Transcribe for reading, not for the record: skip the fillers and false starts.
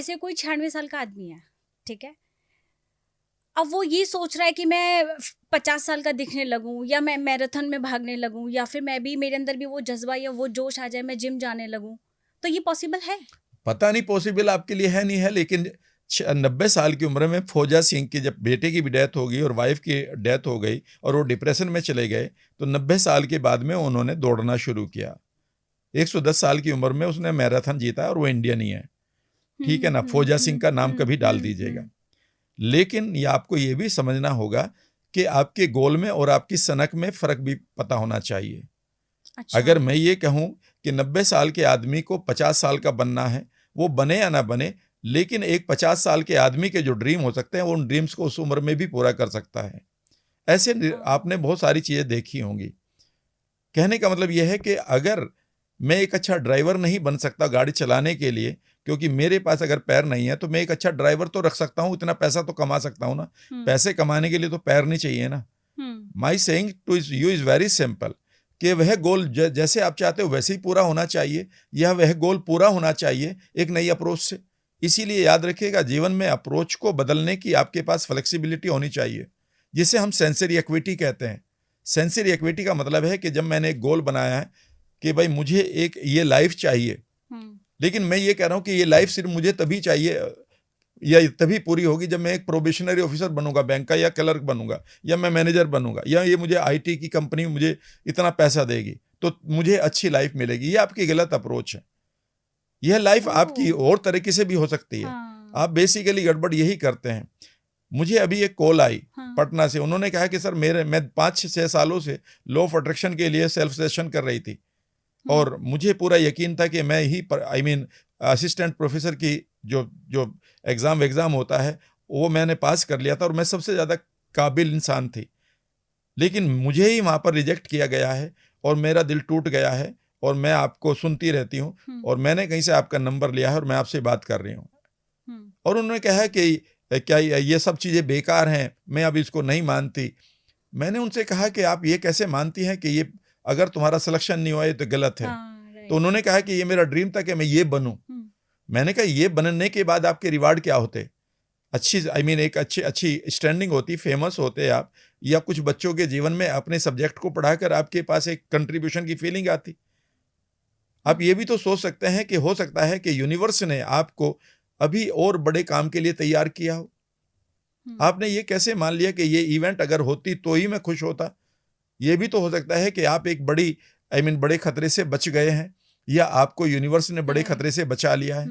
ऐसे कोई 96 साल का आदमी है, ठीक है? अब वो ये सोच रहा है कि मैं 50 साल का दिखने लगूँ या मैं मैराथन में भागने लगूँ या फिर मैं भी मेरे अंदर भी वो जज़्बा या वो जोश आ जाए, मैं जिम जाने लगूँ। तो ये पॉसिबल है? पता नहीं पॉसिबल आपके लिए है नहीं है, लेकिन 90 साल की उम्र में फौजा सिंह की जब बेटे की भी डेथ हो गई और वाइफ की डेथ हो गई और वो डिप्रेशन में चले गए, तो 90 साल के बाद में उन्होंने दौड़ना शुरू किया। 110 साल की उम्र में उसने मैराथन जीता और वो इंडियन ही है। ठीक है ना? फौजा सिंह का नाम कभी डाल दीजिएगा। लेकिन ये आपको ये भी समझना होगा कि आपके गोल में और आपकी सनक में फ़र्क भी पता होना चाहिए। अच्छा। अगर मैं ये कहूँ कि 90 साल के आदमी को 50 साल का बनना है, वो बने या ना बने, लेकिन एक 50 साल के आदमी के जो ड्रीम हो सकते हैं, वो उन ड्रीम्स को उस उम्र में भी पूरा कर सकता है। ऐसे आपने बहुत सारी चीज़ें देखी होंगी। कहने का मतलब ये है कि अगर मैं एक अच्छा ड्राइवर नहीं बन सकता गाड़ी चलाने के लिए, क्योंकि मेरे पास अगर पैर नहीं है, तो मैं एक अच्छा ड्राइवर तो रख सकता हूँ, इतना पैसा तो कमा सकता हूँ ना। पैसे कमाने के लिए तो पैर नहीं चाहिए ना। My saying to you is very simple कि वह गोल जैसे आप चाहते हो वैसे ही पूरा होना चाहिए, या वह गोल पूरा होना चाहिए एक नई अप्रोच से। इसीलिए याद रखिएगा, जीवन में अप्रोच को बदलने की आपके पास फ्लेक्सिबिलिटी होनी चाहिए, जिसे हम सेंसरी एक्विटी कहते हैं। सेंसरी एक्विटी का मतलब है कि जब मैंने एक गोल बनाया है कि भाई मुझे एक ये लाइफ चाहिए, लेकिन मैं ये कह रहा हूँ कि ये लाइफ सिर्फ मुझे तभी चाहिए या तभी पूरी होगी जब मैं एक प्रोबेशनरी ऑफिसर बनूंगा बैंक का, या क्लर्क बनूंगा, या मैं मैनेजर बनूंगा, या ये मुझे आईटी की कंपनी मुझे इतना पैसा देगी तो मुझे अच्छी लाइफ मिलेगी। ये आपकी गलत अप्रोच है। यह लाइफ आपकी और तरीके से भी हो सकती है। आप बेसिकली गड़बड़ यही करते हैं। मुझे अभी एक कॉल आई पटना से, उन्होंने कहा कि सर मैं 5-6 सालों से लॉ ऑफ अट्रैक्शन के लिए सेल्फ सेशन कर रही थी और मुझे पूरा यकीन था कि मैं ही असिस्टेंट प्रोफेसर की जो एग्ज़ाम होता है वो मैंने पास कर लिया था और मैं सबसे ज़्यादा काबिल इंसान थी, लेकिन मुझे ही वहाँ पर रिजेक्ट किया गया है और मेरा दिल टूट गया है और मैं आपको सुनती रहती हूँ और मैंने कहीं से आपका नंबर लिया है और मैं आपसे बात कर रही हूँ। और उन्होंने कहा कि क्या ये सब चीज़ें बेकार हैं, मैं अब इसको नहीं मानती। मैंने उनसे कहा कि आप ये कैसे मानती हैं कि ये अगर तुम्हारा सिलेक्शन नहीं हुआ ये तो गलत है। तो उन्होंने कहा कि ये मेरा ड्रीम था कि मैं ये बनूं। मैंने कहा ये बनने के बाद आपके रिवार्ड क्या होते? अच्छी एक अच्छी स्टैंडिंग होती, फेमस होते आप, या कुछ बच्चों के जीवन में अपने सब्जेक्ट को पढ़ाकर आपके पास एक कंट्रीब्यूशन की फीलिंग आती। आप ये भी तो सोच सकते हैं कि हो सकता है कि यूनिवर्स ने आपको अभी और बड़े काम के लिए तैयार किया हो। आपने ये कैसे मान लिया कि ये इवेंट अगर होती तो ही मैं खुश होता? ये भी तो हो सकता है कि आप एक बड़ी बड़े खतरे से बच गए हैं, या आपको यूनिवर्स ने बड़े खतरे से बचा लिया है।